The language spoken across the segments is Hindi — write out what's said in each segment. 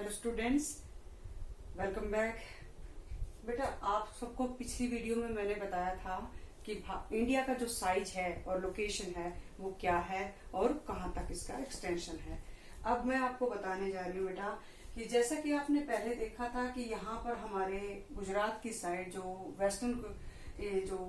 Hello students, welcome back. बेटा, आप सबको पिछली वीडियो में मैंने बताया था कि इंडिया का जो साइज है और लोकेशन है वो क्या है और कहाँ तक इसका एक्सटेंशन है। अब मैं आपको बताने जा रही हूँ बेटा कि जैसा कि आपने पहले देखा था कि यहाँ पर हमारे गुजरात की साइड जो वेस्टर्न जो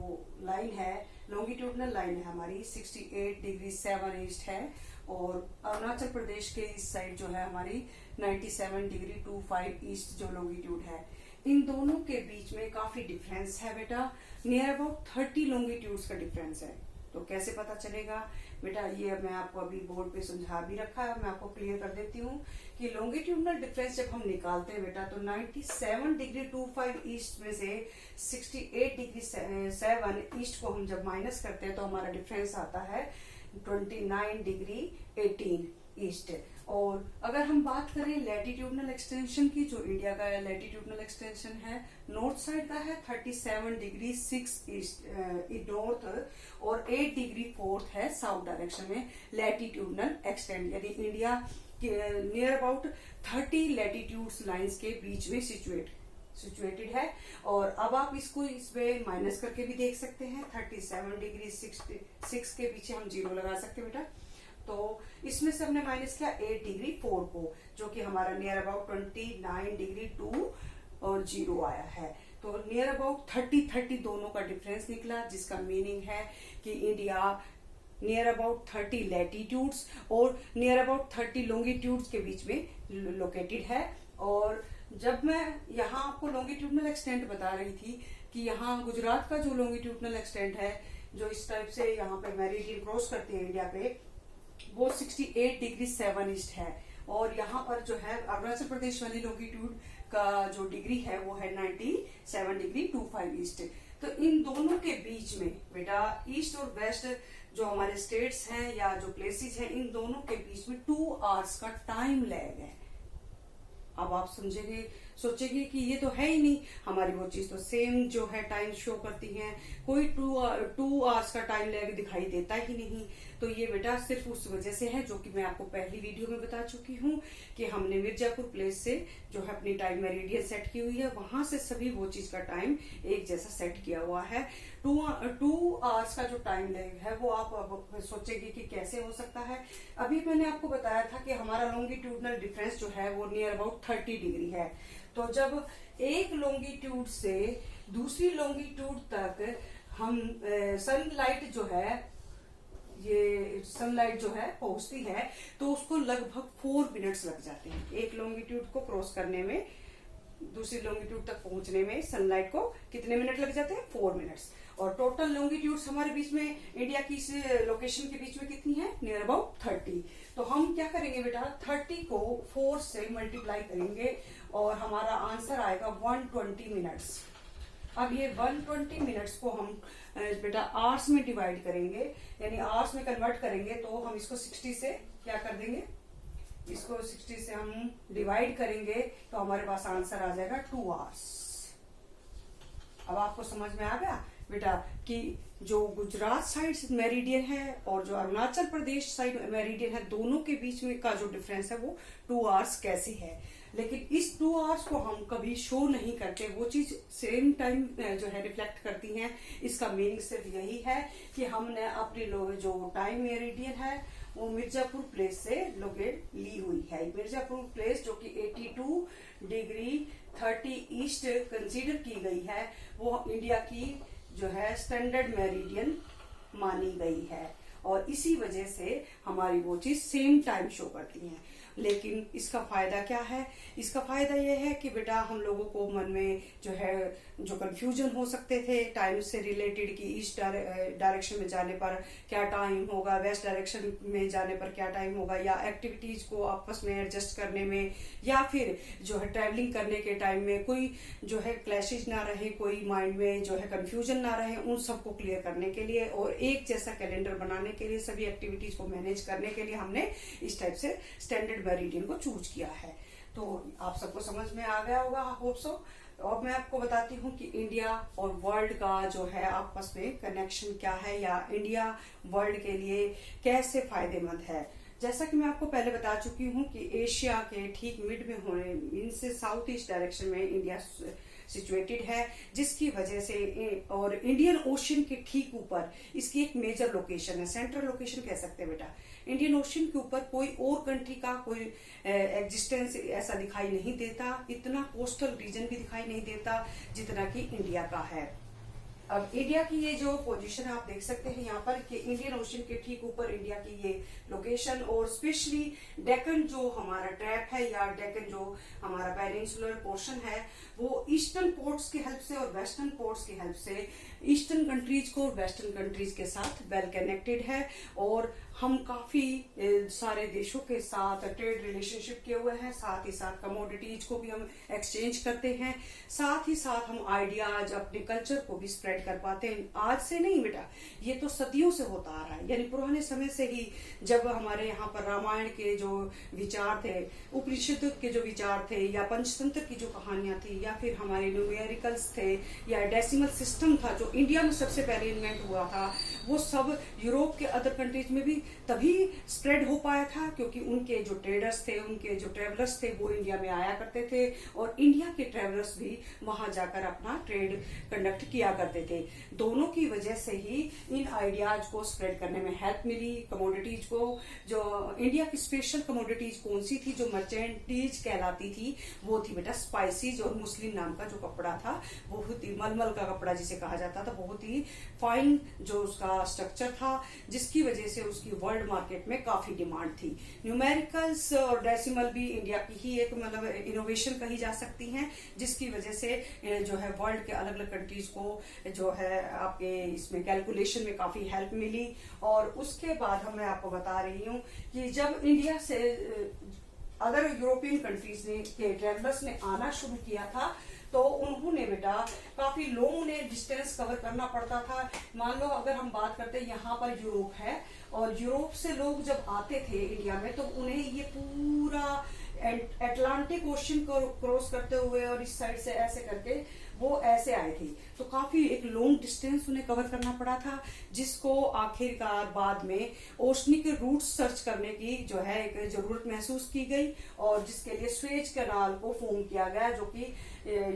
लाइन है, लॉन्गिट्यूडनल लाइन है हमारी 68 डिग्री 7 ईस्ट है, और अरुणाचल प्रदेश के इस साइड जो है हमारी 97 डिग्री 25 ईस्ट जो लॉन्गिट्यूड है। इन दोनों के बीच में काफी डिफरेंस है बेटा, नियर अबाउट 30 लॉन्गिट्यूड्स का डिफरेंस है। तो कैसे पता चलेगा बेटा, ये मैं आपको अभी बोर्ड पे समझा भी रखा है, मैं आपको क्लियर कर देती हूँ कि लॉन्गिट्यूडनल डिफरेंस जब हम निकालते हैं बेटा तो 97 डिग्री 25 ईस्ट में से 68 डिग्री 7 ईस्ट को हम जब माइनस करते हैं तो हमारा डिफरेंस आता है 29 डिग्री 18 ईस्ट। और अगर हम बात करें लैटिट्यूडनल एक्सटेंशन की, जो इंडिया का लैटिट्यूडनल एक्सटेंशन है नॉर्थ साइड का है 37 डिग्री 6 ईस्ट नॉर्थ, और 8 डिग्री 4 है साउथ डायरेक्शन में लैटिट्यूडनल एक्सटेंड, यानी India near about 30 latitudes lines के बीच में सिचुएटेड है। और अब आप इसको इसमें माइनस करके भी देख सकते हैं, 37 डिग्री 6 के पीछे हम 0 लगा सकते हैं बेटा। तो इसमें से हमने माइनस किया 8 डिग्री 4 को, जो कि हमारा नियर अबाउट 29 डिग्री 2 और 0 आया है। तो नियर अबाउट 30 दोनों का डिफरेंस निकला, जिसका मीनिंग है कि इंडिया नियर अबाउट 30 लैटिट्यूड्स और नियर अबाउट 30 लॉन्गिट्यूड्स के बीच में लोकेटेड है। और जब मैं यहाँ आपको लॉन्गिट्यूडनल एक्सटेंट बता रही थी कि यहाँ गुजरात का जो लॉन्गिट्यूडनल एक्सटेंट है, जो इस टाइप से यहाँ पे मेरिडियन क्रॉस करती है इंडिया पे, वो 68 डिग्री 7 ईस्ट है। और यहाँ पर जो है अरुणाचल प्रदेश वाली लॉन्गिट्यूड का जो डिग्री है वो है 97 डिग्री 25 ईस्ट। तो इन दोनों के बीच में बेटा ईस्ट और वेस्ट जो हमारे स्टेट्स हैं या जो प्लेसेस हैं, इन दोनों के बीच में 2 आवर्स का टाइम लैग है। अब आप समझेंगे, सोचेंगे कि ये तो है ही नहीं, हमारी वो चीज तो सेम जो है टाइम शो करती है, कोई 2 आवर्स का टाइम लैग दिखाई देता ही नहीं। तो ये बेटा सिर्फ उस वजह से है, जो कि मैं आपको पहली वीडियो में बता चुकी हूँ कि हमने मिर्जापुर प्लेस से जो है अपनी टाइम मेरिडियन सेट की हुई है, वहां से सभी वो चीज का टाइम एक जैसा सेट किया हुआ है। 2 आवर्स का जो टाइम लैग है वो आप सोचेंगे कि कैसे हो सकता है। अभी मैंने आपको बताया था कि हमारा लॉन्गिट्यूडनल डिफरेंस जो है वो नियर अबाउट 30 डिग्री है। तो जब एक लॉन्गिट्यूड से दूसरी लॉन्गिट्यूड तक हम सनलाइट जो है जो है पहुंचती है, तो उसको लगभग 4 मिनट्स लग जाते हैं। एक लॉन्गिट्यूड को क्रॉस करने में, दूसरी लॉन्गिट्यूड तक पहुंचने में सनलाइट को कितने मिनट लग जाते हैं? 4 मिनट्स। और टोटल लॉन्गिट्यूड्स हमारे बीच में इंडिया की इस लोकेशन के बीच में कितनी है? Near about 30। तो हम क्या करेंगे बेटा, 30 को 4 से मल्टीप्लाई करेंगे और हमारा आंसर आएगा 120 मिनट्स। अब ये 120 मिनट्स को हम बेटा आवर्स में डिवाइड करेंगे, यानी आवर्स में कन्वर्ट करेंगे। तो हम इसको 60 से क्या कर देंगे, इसको 60 से हम डिवाइड करेंगे तो हमारे पास आंसर आ जाएगा 2 आवर्स। अब आपको समझ में आ गया बेटा कि जो गुजरात साइड मेरिडियन है और जो अरुणाचल प्रदेश साइड मेरिडियन है, दोनों के बीच में का जो डिफरेंस है वो 2 आवर्स कैसे है। लेकिन इस 2 आवर्स को हम कभी शो नहीं करते, वो चीज सेम टाइम जो है रिफ्लेक्ट करती हैं। इसका मीनिंग सिर्फ यही है कि हमने अपनी जो टाइम मेरिडियन है वो मिर्जापुर प्लेस से लोकेट ली हुई है। मिर्जापुर प्लेस जो कि 82 डिग्री 30 ईस्ट कंसीडर की गई है, वो इंडिया की जो है स्टैंडर्ड मेरिडियन मानी गई है, और इसी वजह से हमारी वो चीज सेम टाइम शो करती है। लेकिन इसका फायदा क्या है? इसका फायदा यह है कि बेटा हम लोगों को मन में जो है जो कंफ्यूजन हो सकते थे टाइम से रिलेटेड कि ईस्ट डायरेक्शन में जाने पर क्या टाइम होगा, वेस्ट डायरेक्शन में जाने पर क्या टाइम होगा, या एक्टिविटीज को आपस में एडजस्ट करने में, या फिर जो है ट्रैवलिंग करने के टाइम में कोई जो है क्लैशेज ना रहे, कोई माइंड में जो है कंफ्यूजन ना रहे, उन सबको क्लियर करने के लिए और एक जैसा कैलेंडर बनाने के लिए, सभी एक्टिविटीज को मैनेज करने के लिए हमने इस टाइप से स्टैंडर्ड मेरिडियन को चूज किया है। तो आप सबको समझ में आ गया होगा, होप सो। और मैं आपको बताती हूँ कि इंडिया और वर्ल्ड का जो है आपस में कनेक्शन क्या है, या इंडिया वर्ल्ड के लिए कैसे फायदेमंद है। जैसा कि मैं आपको पहले बता चुकी हूँ कि एशिया के ठीक मिड में होने इनसे साउथ ईस्ट डायरेक्शन में इंडिया सिचुएटेड है, जिसकी वजह से और इंडियन ओशन के ठीक ऊपर इसकी एक मेजर लोकेशन है, सेंट्रल लोकेशन कह सकते हैं बेटा। इंडियन ओशन के ऊपर कोई और कंट्री का कोई एग्जिस्टेंस ऐसा दिखाई नहीं देता, इतना कोस्टल रीजन भी दिखाई नहीं देता जितना कि इंडिया का है। अब इंडिया की ये जो पोजीशन है आप देख सकते हैं यहाँ पर कि इंडियन ओशन के ठीक ऊपर इंडिया की ये लोकेशन, और स्पेशली डेक्कन जो हमारा ट्रैप है या डेक्कन जो हमारा पेनिनसुलर पोर्शन है वो ईस्टर्न पोर्ट्स की हेल्प से और वेस्टर्न पोर्ट्स की हेल्प से ईस्टर्न कंट्रीज को वेस्टर्न कंट्रीज के साथ वेल कनेक्टेड है, और हम काफी सारे देशों के साथ ट्रेड रिलेशनशिप किए हुए हैं, साथ ही साथ कमोडिटीज को भी हम एक्सचेंज करते हैं, साथ ही साथ हम आइडियाज अपने कल्चर को भी स्प्रेड कर पाते हैं। आज से नहीं बेटा, ये तो सदियों से होता आ रहा है, यानी पुराने समय से ही जब हमारे यहाँ पर रामायण के जो विचार थे, उपनिषद के जो विचार थे, या पंचतंत्र की जो कहानियां थी, या फिर हमारे न्यूमेरिकल्स थे, या डेसिमल सिस्टम था जो इंडिया में सबसे पहले इन्वेंट हुआ था, वो सब यूरोप के अदर कंट्रीज में भी तभी स्प्रेड हो पाया था क्योंकि उनके जो ट्रेडर्स थे, उनके जो ट्रेवलर्स थे वो इंडिया में आया करते थे, और इंडिया के ट्रेवलर्स भी वहां जाकर अपना ट्रेड कंडक्ट किया करते थे। दोनों की वजह से ही इन आइडियाज को स्प्रेड करने में हेल्प मिली। कमोडिटीज को, जो इंडिया की स्पेशल कमोडिटीज कौन सी थी जो मर्चेंटीज कहलाती थी, वो थी बेटा स्पाइसीज और मुस्लिम नाम का जो कपड़ा था, बहुत ही मलमल का कपड़ा जिसे कहा जाता था, बहुत ही फाइन जो उसका स्ट्रक्चर था, जिसकी वजह से उसकी वर्ल्ड मार्केट में काफी डिमांड थी। न्यूमेरिकल्स और डेसिमल भी इंडिया की ही एक मतलब इनोवेशन कही जा सकती हैं, जिसकी वजह से जो है वर्ल्ड के अलग अलग कंट्रीज को जो है आपके इसमें कैलकुलेशन में काफी हेल्प मिली। और उसके बाद मैं आपको बता रही हूँ कि जब इंडिया से अदर यूरोपियन कंट्रीज ने के ट्रेवलर्स ने आना शुरू किया था तो उन्होंने बेटा काफी लॉन्ग उन्हें डिस्टेंस कवर करना पड़ता था। मान लो अगर हम बात करते हैं यहाँ पर यूरोप है, और यूरोप से लोग जब आते थे इंडिया में तो उन्हें ये पूरा अटलांटिक ओशन को क्रॉस करते हुए और इस साइड से ऐसे करके वो ऐसे आए थे, तो काफी एक लॉन्ग डिस्टेंस उन्हें कवर करना पड़ा था, जिसको आखिरकार बाद में ओशनिक रूट सर्च करने की जो है एक जरूरत महसूस की गई, और जिसके लिए स्वेज कैनाल को फॉर्म किया गया, जो कि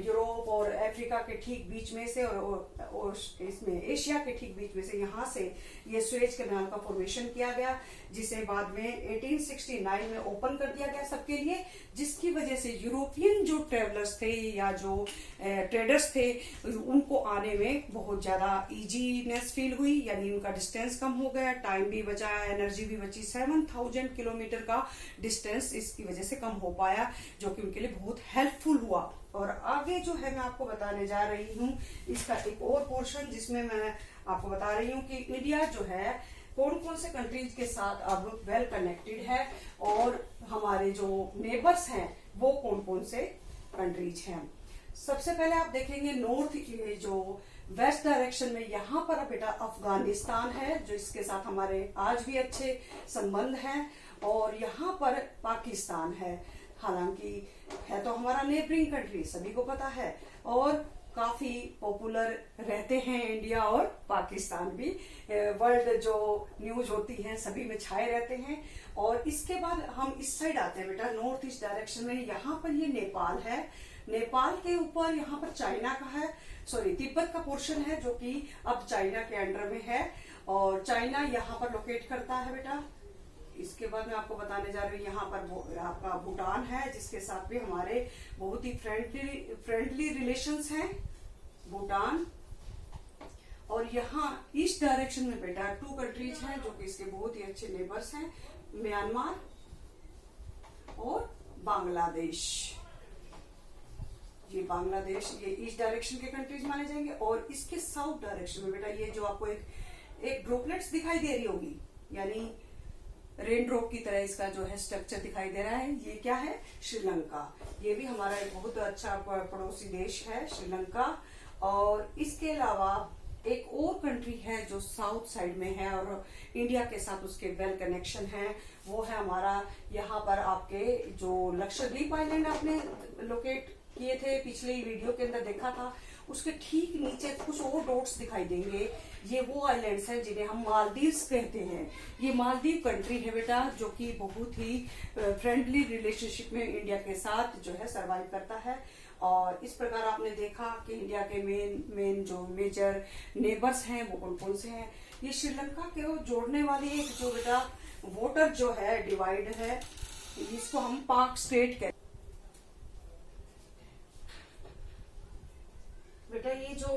यूरोप और अफ्रीका के ठीक बीच में से और इसमें एशिया के ठीक बीच में से यहाँ से ये स्वेज कैनाल का फॉर्मेशन किया गया, जिसे बाद में 1869 में ओपन कर दिया गया सबके लिए, जिसकी वजह से यूरोपियन जो ट्रेवलर्स थे या जो ट्रेडर्स थे उनको आने में बहुत ज्यादा इजीनेस फील हुई, यानी उनका डिस्टेंस कम हो गया, टाइम भी बचा, एनर्जी भी बची। 7000 किलोमीटर का डिस्टेंस इसकी वजह से कम हो पाया, जो कि उनके लिए बहुत हेल्पफुल हुआ। और आगे जो है मैं आपको बताने जा रही हूँ इसका एक और पोर्शन, जिसमें मैं आपको बता रही हूँ कि इंडिया जो है कौन कौन से कंट्रीज के साथ अब वेल कनेक्टेड है, और हमारे जो नेबर्स हैं वो कौन कौन से कंट्रीज हैं। सबसे पहले आप देखेंगे नॉर्थ जो वेस्ट डायरेक्शन में, यहाँ पर बेटा अफगानिस्तान है जो इसके साथ हमारे आज भी अच्छे संबंध हैं, और यहाँ पर पाकिस्तान है, हालांकि है तो हमारा नेबरिंग कंट्री सभी को पता है, और काफी पॉपुलर रहते हैं इंडिया और पाकिस्तान भी, वर्ल्ड जो न्यूज होती है सभी में छाए रहते हैं। और इसके बाद हम इस साइड आते हैं बेटा नॉर्थ ईस्ट डायरेक्शन में, यहाँ पर ये नेपाल है, नेपाल के ऊपर यहाँ पर चाइना का है, सॉरी तिब्बत का पोर्शन है जो कि अब चाइना के अंडर में है, और चाइना यहाँ पर लोकेट करता है बेटा। इसके बाद मैं आपको बताने जा रही हूँ यहाँ पर आपका भूटान है, जिसके साथ भी हमारे बहुत ही फ्रेंडली रिलेशंस हैं, भूटान। और यहाँ ईस्ट डायरेक्शन में बेटा 2 कंट्रीज हैं जो कि इसके बहुत ही अच्छे नेबर्स हैं, म्यांमार और बांग्लादेश। ये बांग्लादेश ये ईस्ट डायरेक्शन के कंट्रीज माने जाएंगे। और इसके साउथ डायरेक्शन में बेटा ये जो आपको एक ड्रॉपलेट्स दिखाई दे रही होगी, यानी रेन ड्रॉप की तरह इसका जो है स्ट्रक्चर दिखाई दे रहा है, ये क्या है, श्रीलंका। ये भी हमारा एक बहुत अच्छा पड़ोसी देश है श्रीलंका। और इसके अलावा एक और कंट्री है जो साउथ साइड में है और इंडिया के साथ उसके वेल कनेक्शन है, वो है हमारा यहाँ पर आपके जो लक्षद्वीप आइलैंड आपने लोकेट किए थे, पिछले वीडियो के अंदर देखा था, उसके ठीक नीचे कुछ और डॉट्स दिखाई देंगे। ये वो आइलैंड्स हैं जिन्हें हम मालदीव्स कहते हैं। ये मालदीव कंट्री है बेटा, जो कि बहुत ही फ्रेंडली रिलेशनशिप में इंडिया के साथ जो है सरवाइव करता है। और इस प्रकार आपने देखा कि इंडिया के मेन जो मेजर नेबर्स हैं वो कौन कौन से हैं। ये श्रीलंका के जोड़ने वाली एक जो बेटा वाटर जो है डिवाइड है, इसको हम पाक स्ट्रेट कहते हैं। बेटा ये जो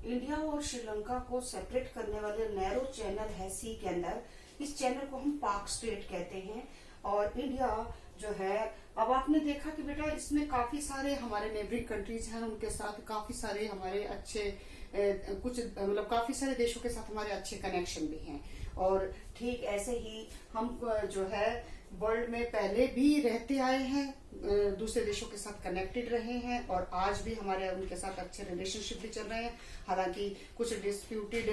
इंडिया और श्रीलंका को सेपरेट करने वाले नैरो चैनल है सी के अंदर, इस चैनल को हम पाक स्ट्रेट कहते हैं। और इंडिया जो है, अब आपने देखा कि बेटा इसमें काफी सारे हमारे नेबरिंग कंट्रीज हैं, उनके साथ काफी सारे हमारे अच्छे कुछ मतलब काफी सारे देशों के साथ हमारे अच्छे कनेक्शन भी हैं। और ठीक ऐसे ही हम जो है वर्ल्ड में पहले भी रहते आए हैं, दूसरे देशों के साथ कनेक्टेड रहे हैं, और आज भी हमारे उनके साथ अच्छे रिलेशनशिप भी चल रहे हैं। हालांकि कुछ डिस्प्यूटेड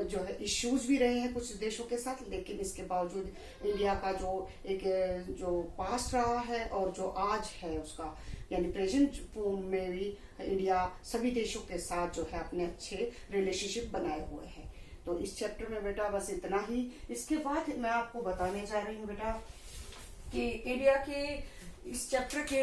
जो है इश्यूज भी रहे हैं कुछ देशों के साथ, लेकिन इसके बावजूद इंडिया का जो एक जो पास्ट रहा है और जो आज है उसका यानी प्रेजेंट फॉर्म में भी इंडिया सभी देशों के साथ जो है अपने अच्छे रिलेशनशिप बनाए हुए हैं। तो इस चैप्टर में बेटा बस इतना ही। इसके बाद मैं आपको बताने जा रही हूँ बेटा कि इंडिया के इस चैप्टर के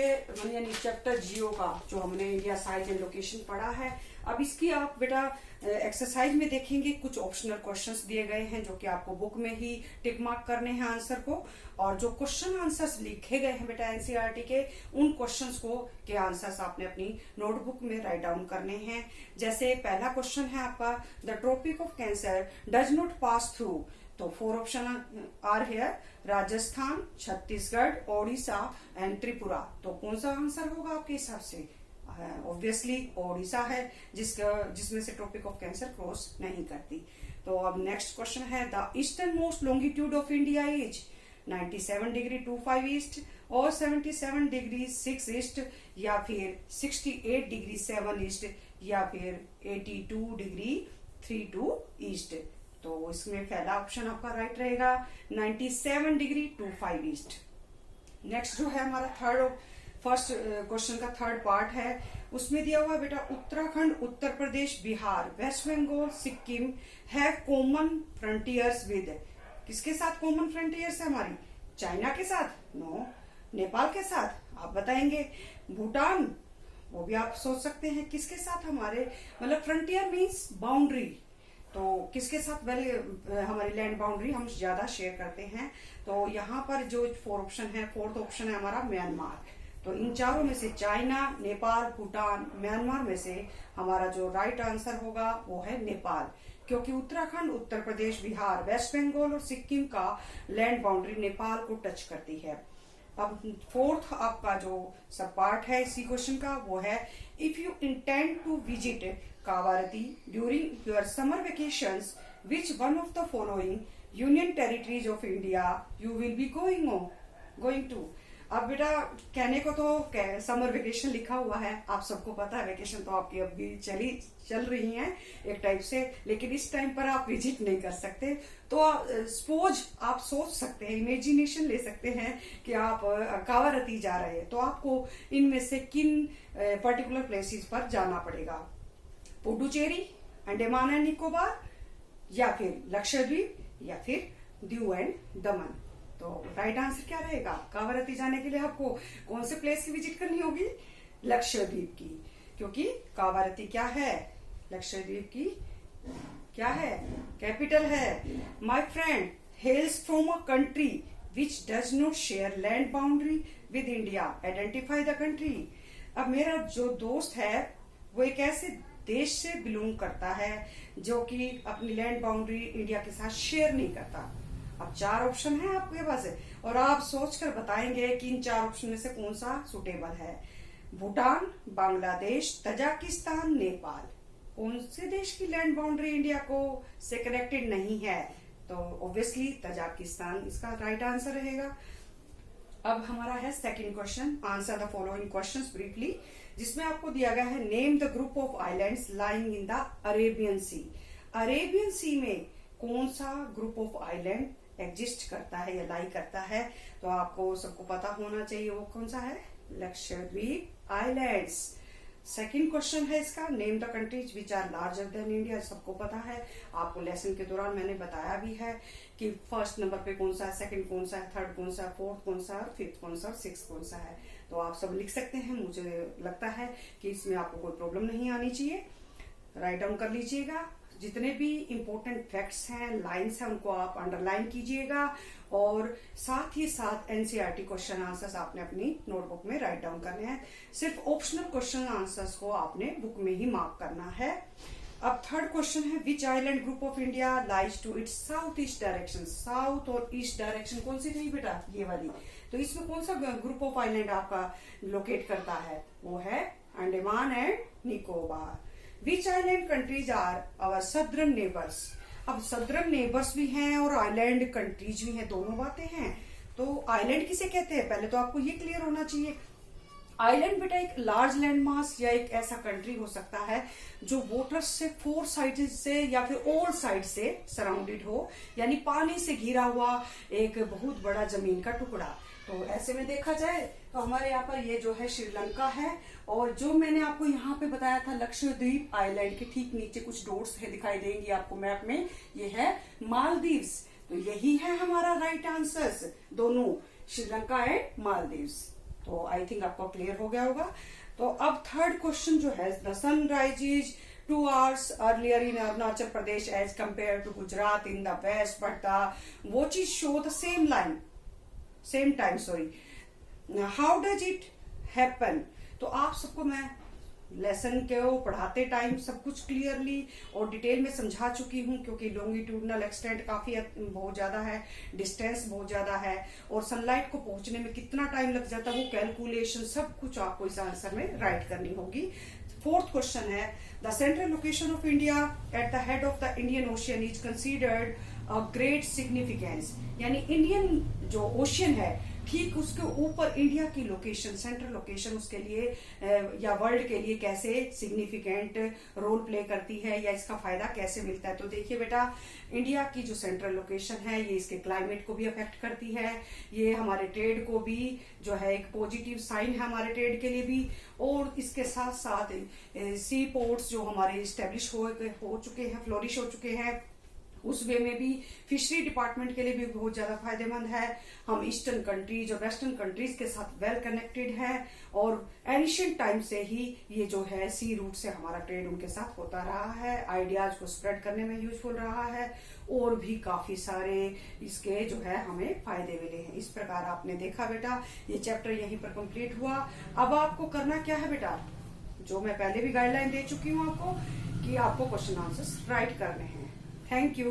यानी चैप्टर जियो का जो हमने इंडिया साइज एंड लोकेशन पढ़ा है, अब इसकी आप बेटा एक्सरसाइज में देखेंगे कुछ ऑप्शनल क्वेश्चंस दिए गए हैं जो कि आपको बुक में ही टिक मार्क करने हैं आंसर को, और जो क्वेश्चन आंसर्स लिखे गए हैं बेटा एनसीईआरटी के, उन क्वेश्चंस को के आंसर्स आपने अपनी नोटबुक में राइट डाउन करने हैं। जैसे पहला क्वेश्चन है आपका, the tropic of cancer does not pass through, तो 4 option are here, Rajasthan, Chhattisgarh, Odisha and Tripura. तो कौन सा आंसर होगा आपके हिसाब से? ऑब्वियसली ओडिशा है जिसमें से ट्रॉपिक ऑफ कैंसर क्रॉस नहीं करती। तो अब नेक्स्ट क्वेश्चन है, the eastern most longitude of India is 97 degree 25 east और 77 डिग्री 6 ईस्ट, या फिर 68 डिग्री 7 ईस्ट, या फिर 82 डिग्री 32 ईस्ट। तो इसमें पहला ऑप्शन आपका राइट रहेगा 97 डिग्री 25 ईस्ट। नेक्स्ट जो है हमारा फर्स्ट क्वेश्चन का थर्ड पार्ट है, उसमें दिया हुआ बेटा Uttarakhand, Uttar Pradesh, Bihar, West Bengal, Sikkim have common frontiers with, किसके साथ कॉमन फ्रंटियर्स है हमारी? चाइना के साथ? नो। नेपाल के साथ? आप बताएंगे। भूटान? वो भी आप सोच सकते हैं। किसके साथ हमारे मतलब फ्रंटियर मीन्स बाउंड्री, तो किसके साथ हमारी लैंड बाउंड्री हम ज्यादा शेयर करते हैं? तो यहाँ पर जो 4 ऑप्शन है, फोर्थ ऑप्शन है हमारा म्यांमार। तो इन चारों में से चाइना, नेपाल, भूटान, म्यांमार में से हमारा जो राइट आंसर होगा वो है नेपाल, क्योंकि उत्तराखंड, उत्तर प्रदेश, बिहार, वेस्ट बंगाल और सिक्किम का लैंड बाउंड्री नेपाल को टच करती है। अब फोर्थ आपका जो सब पार्ट है इसी क्वेश्चन का वो है, if you intend to visit Kavaratti during your summer vacations, which one of the following union territories of India you will be going to. अब बेटा कहने को तो समर वेकेशन लिखा हुआ है, आप सबको पता है वेकेशन तो आपकी अब भी चल रही हैं एक टाइप से, लेकिन इस टाइम पर आप विजिट नहीं कर सकते। तो सपोज आप सोच सकते हैं, इमेजिनेशन ले सकते हैं कि आप कावारती जा रहे हैं, तो आपको इनमें से किन पर्टिकुलर प्लेसेस पर जाना पड़ेगा? पुडुचेरी, अंडमान एंड निकोबार, या फिर लक्षद्वीप, या फिर दीव एंड दमन। तो राइट आंसर क्या रहेगा? कावारती जाने के लिए आपको कौन से प्लेस की विजिट करनी होगी? लक्षद्वीप की, क्योंकि कावारती क्या है? लक्षद्वीप की क्या है? कैपिटल है। My friend हेल्स from a country which does not share land boundary with India, identify the country. अब मेरा जो दोस्त है वो एक ऐसे देश से बिलोंग करता है जो कि अपनी लैंड बाउंड्री इंडिया के साथ शेयर नहीं करता। अब 4 ऑप्शन है आपके पास और आप सोचकर बताएंगे कि इन 4 ऑप्शन में से कौन सा सुटेबल है। भूटान, बांग्लादेश, तजाकिस्तान, नेपाल। कौन से देश की लैंड बाउंड्री इंडिया को से कनेक्टेड नहीं है? तो ऑब्वियसली तजाकिस्तान इसका राइट आंसर रहेगा। अब हमारा है second question, answer the following questions briefly, जिसमें आपको दिया गया है name the group of islands lying in the Arabian sea. Arabian sea में कौन सा ग्रुप ऑफ आइलैंड एग्जिस्ट करता है या लाई करता है, तो आपको सबको पता होना चाहिए वो कौन सा है, लक्षद्वीप आइलैंड्स। सेकंड क्वेश्चन है इसका, name the countries which are larger than India, सबको पता है, आपको लेसन के दौरान मैंने बताया भी है कि फर्स्ट नंबर पे कौन सा है, सेकंड कौन सा है, थर्ड कौन सा है, फोर्थ कौन सा है, फिफ्थ कौन सा, सिक्स कौन सा है। तो आप सब लिख सकते हैं, मुझे लगता है कि इसमें आपको कोई प्रॉब्लम नहीं आनी चाहिए। राइट डाउन कर लीजिएगा, जितने भी इंपॉर्टेंट फैक्ट्स हैं, लाइंस हैं, उनको आप अंडरलाइन कीजिएगा और साथ ही साथ एनसीईआरटी क्वेश्चन आंसर्स आपने अपनी नोटबुक में राइट डाउन करने हैं। सिर्फ ऑप्शनल क्वेश्चन आंसर्स को आपने बुक में ही मार्क करना है। अब थर्ड क्वेश्चन है, which island group of India lies to its south east direction, south और ईस्ट डायरेक्शन कौन सी रही बेटा, ये वाली। तो इसमें कौन सा ग्रुप ऑफ आइलैंड आपका लोकेट करता है, वो है Andaman and Nicobar. Which island countries are our southern neighbours, अब सदर्न नेबर्स भी हैं और आइलैंड कंट्रीज भी हैं, दोनों बातें हैं। तो आइलैंड किसे कहते हैं, पहले तो आपको ये क्लियर होना चाहिए। आइलैंड बेटा एक लार्ज लैंड मास या एक ऐसा कंट्री हो सकता है जो वाटर से फोर साइड से या फिर ऑल साइड से सराउंडेड हो, यानी पानी से घिरा हुआ एक बहुत बड़ा जमीन का टुकड़ा। तो ऐसे में देखा जाए तो हमारे यहाँ पर ये जो है श्रीलंका है, और जो मैंने आपको यहाँ पे बताया था लक्षद्वीप आइलैंड के ठीक नीचे कुछ डॉट्स है दिखाई देंगी आपको मैप में, ये है मालदीव्स। तो यही है हमारा राइट आंसर्स, दोनों श्रीलंका एंड मालदीव्स। तो आई थिंक आपको क्लियर हो गया होगा। तो अब थर्ड क्वेश्चन जो है, the sun rises 2 hours earlier in Arunachal Pradesh as compared to Gujarat in the west, but the watches show the same time. How does it happen? तो आप सबको मैं लेसन को पढ़ाते टाइम सब कुछ क्लियरली और डिटेल में समझा चुकी हूँ, क्योंकि लॉन्गिट्यूडनल एक्सटेंट काफी बहुत ज्यादा है, डिस्टेंस बहुत ज्यादा है, और सनलाइट को पहुंचने में कितना टाइम लग जाता है वो कैलकुलेशन सब कुछ आपको इस आंसर में राइट करनी होगी। फोर्थ क्वेश्चन है, the central location of India at the head of the Indian ocean is considered a great significance, यानी इंडियन जो ओशियन है ठीक उसके ऊपर इंडिया की लोकेशन, सेंट्रल लोकेशन उसके लिए या वर्ल्ड के लिए कैसे सिग्निफिकेंट रोल प्ले करती है या इसका फायदा कैसे मिलता है। तो देखिए बेटा, इंडिया की जो सेंट्रल लोकेशन है ये इसके क्लाइमेट को भी अफेक्ट करती है, ये हमारे ट्रेड को भी जो है एक पॉजिटिव साइन है हमारे ट्रेड के लिए भी, और इसके साथ साथ सी पोर्ट्स जो हमारे स्टेब्लिश हो चुके हैं, फ्लोरिश हो चुके हैं, उस वे में भी फिशरी डिपार्टमेंट के लिए भी बहुत ज्यादा फायदेमंद है। हम ईस्टर्न कंट्रीज और वेस्टर्न कंट्रीज के साथ वेल कनेक्टेड है, और एंशिएंट टाइम से ही ये जो है सी रूट से हमारा ट्रेड उनके साथ होता रहा है, आइडियाज को स्प्रेड करने में यूजफुल रहा है, और भी काफी सारे इसके जो है हमें फायदे मिले हैं। इस प्रकार आपने देखा बेटा, ये चैप्टर यहीं पर कंप्लीट हुआ। अब आपको करना क्या है बेटा, जो मैं पहले भी गाइडलाइन दे चुकी हूँ आपको, कि आपको क्वेश्चन आंसर्स राइट करने हैं। Thank you.